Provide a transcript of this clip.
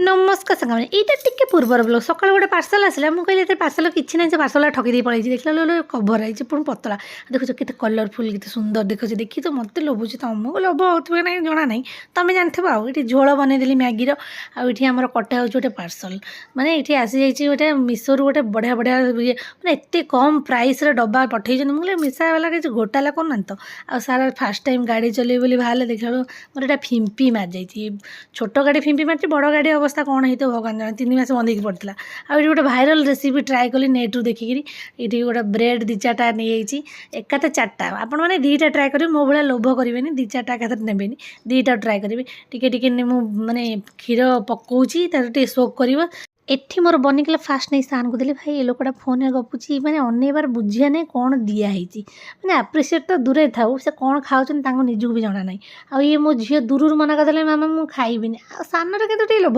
नमस्कार साଙ୍ଗମାନେ ଏଇଟା ଟିକେ ପୂର୍ବର ବ୍ଲଗ୍ ସକାଳୁ ଗୋଟେ ପାର୍ସଲ ଆସିଲା ମୁଁ କହିଲି ଏତେ ପାର୍ସଲ କିଛି ନାହିଁ ସେ ପାର୍ସଲ ଠକି ଦେଇ ପଳେଇଛି ଦେଖିଲା ବେଳକୁ କଭର ହେଇଛି ପୁଣି ପତଳା ଦେଖୁଛ କେତେ କଲରଫୁଲ୍ କେତେ ସୁନ୍ଦର ଦେଖୁଛି ଦେଖି ତ ମୋତେ ଲୋଭୁଛି ତମକୁ ଲୋଭ ହେଉଥିବ ନାହିଁ ଜଣା ନାହିଁ ତମେ ଜାଣିଥିବ ଆଉ ଏଠି ଝୋଳ ବନେଇଦେଲି ମ୍ୟାଗିର ଆଉ ଏଠି ଆମର କଟା ହେଉଛି ଗୋଟେ ପାର୍ସଲ ମାନେ ଏଠି ଆସିଯାଇଛି ଗୋଟେ ମିଶୋରୁ ଗୋଟେ ବଢ଼ିଆ ବଢ଼ିଆ ଇଏ ମାନେ ଏତେ କମ୍ ପ୍ରାଇସ୍ରେ ଡବା ପଠେଇଛନ୍ତି ମୁଁ କହିଲି ମିଶାବାଲା କିଛି ଘୋଟାଲା କରୁନାହାନ୍ତି ତ ଆଉ ସାର୍ ଫାର୍ଷ୍ଟ ଟାଇମ୍ ଗାଡ଼ି ଚଲେଇବି ବୋଲି ବାହାରିଲେ ଦେଖିଲା ବେଳକୁ ମୋର ଏଇଟା ଫିମ୍ପି ମାରିଯାଇଛି ଛୋଟ ଗାଡ଼ି ଫିମ୍ପି ମାରିଛି ବଡ଼ ଗାଡ଼ି ଅବସ୍ଥା କ'ଣ ହେଇଥିବ ଭଗବାନ ଜାଣେ 3 ମାସ ବନ୍ଧେଇକି ପଡ଼ିଥିଲା ଆଉ ଏଠି ଗୋଟେ ଭାଇରାଲ୍ ରେସିପି ଟ୍ରାଏ କଲି ନେଟ୍ରୁ ଦେଖିକିରି ଏଇଠି ଗୋଟେ ବ୍ରେଡ଼୍ 2-4ଟା ନେଇଯାଇଛି ଏକାଥରେ 4ଟା ଆପଣମାନେ 2ଟା ଟ୍ରାଏ କରିବେ ମୋ ଭଳିଆ ଲୋଭ କରିବେନି 2-4ଟା ଏକାଥରେ ନେବେନି 2ଟା ଟ୍ରାଏ କରିବେ ଟିକେ ଟିକେ ମୁଁ ମାନେ କ୍ଷୀର ପକଉଛି ତାର ଟିକେ ସୋକ୍ କରିବ ଏଠି ମୋର ବନିକଲା ଫାଷ୍ଟ ନେଇ ସାର୍ଙ୍କୁ ଦେଲି ଭାଇ ଏ ଲୋକଟା ଫୋନ୍ରେ ଗପୁଛି ମାନେ ଅନେଇବାର ବୁଝିବା ନାହିଁ କ'ଣ ଦିଆହେଇଛି ମାନେ ଆପ୍ରିସିଏଟ୍ ତ ଦୂରେ ଥାଉ ସେ କ'ଣ ଖାଉଛନ୍ତି ତାଙ୍କୁ ନିଜକୁ ବି ଜଣା ନାହିଁ ଆଉ ଇଏ ମୋ ଝିଅ ଦୂରରୁ ମନା କରିଦେଲେ ମାମା ମୁଁ ଖାଇବିନି ଆଉ ସାନରେ କିନ୍ତୁ ଟିକେ ଲୋଭ